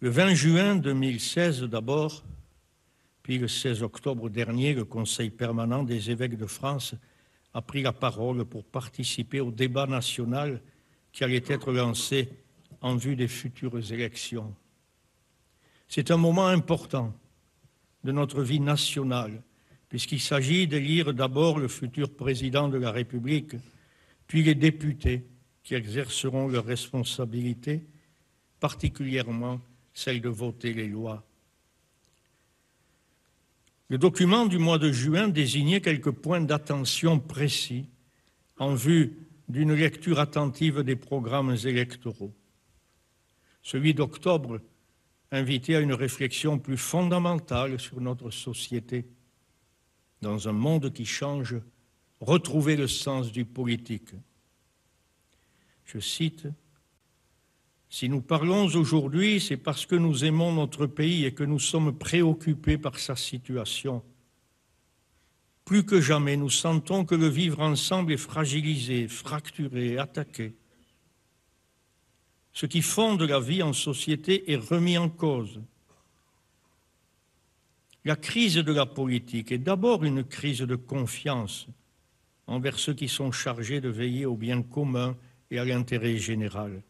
Le 20 juin 2016 d'abord, puis le 16 octobre dernier, le Conseil permanent des évêques de France a pris la parole pour participer au débat national qui allait être lancé en vue des futures élections. C'est un moment important de notre vie nationale, puisqu'il s'agit d'élire d'abord le futur président de la République, puis les députés qui exerceront leurs responsabilités, particulièrement celle de voter les lois. Le document du mois de juin désignait quelques points d'attention précis en vue d'une lecture attentive des programmes électoraux. Celui d'octobre invitait à une réflexion plus fondamentale sur notre société. Dans un monde qui change, retrouver le sens du politique. Je cite, « Si nous parlons aujourd'hui, c'est parce que nous aimons notre pays et que nous sommes préoccupés par sa situation. Plus que jamais, nous sentons que le vivre ensemble est fragilisé, fracturé, attaqué. Ce qui fonde la vie en société est remis en cause. La crise de la politique est d'abord une crise de confiance envers ceux qui sont chargés de veiller au bien commun et à l'intérêt général.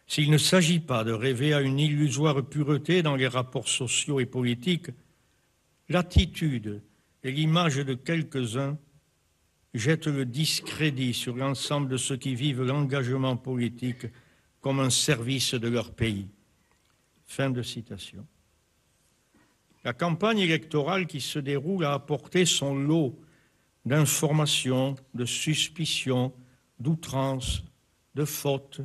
S'il ne s'agit pas de rêver à une illusoire pureté dans les rapports sociaux et politiques, l'attitude et l'image de quelques-uns jettent le discrédit sur l'ensemble de ceux qui vivent l'engagement politique comme un service de leur pays. » Fin de citation. La campagne électorale qui se déroule a apporté son lot d'informations, de suspicions, d'outrances, de fautes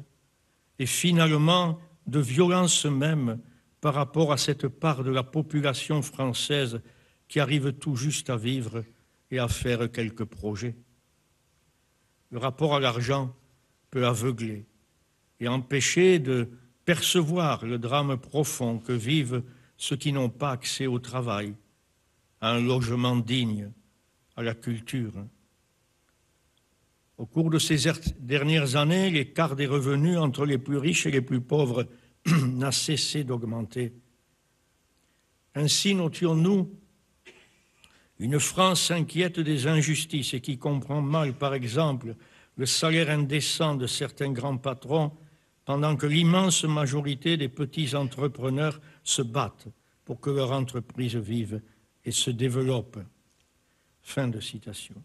et finalement de violence même par rapport à cette part de la population française qui arrive tout juste à vivre et à faire quelques projets. Le rapport à l'argent peut aveugler et empêcher de percevoir le drame profond que vivent ceux qui n'ont pas accès au travail, à un logement digne, à la culture. Au cours de ces dernières années, l'écart des revenus entre les plus riches et les plus pauvres n'a cessé d'augmenter. Ainsi notions-nous une France inquiète des injustices et qui comprend mal, par exemple, le salaire indécent de certains grands patrons, pendant que l'immense majorité des petits entrepreneurs se battent pour que leur entreprise vive et se développe. Fin de citation.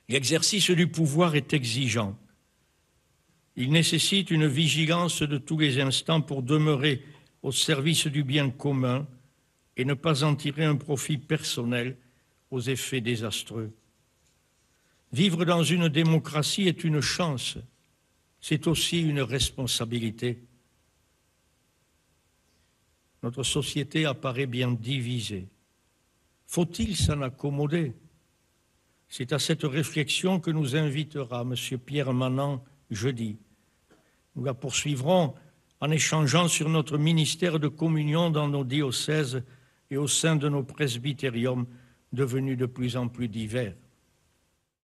L'exercice du pouvoir est exigeant. Il nécessite une vigilance de tous les instants pour demeurer au service du bien commun et ne pas en tirer un profit personnel aux effets désastreux. Vivre dans une démocratie est une chance, c'est aussi une responsabilité. Notre société apparaît bien divisée. Faut-il s'en accommoder? C'est à cette réflexion que nous invitera M. Pierre Manant jeudi. Nous la poursuivrons en échangeant sur notre ministère de communion dans nos diocèses et au sein de nos presbytériums devenus de plus en plus divers.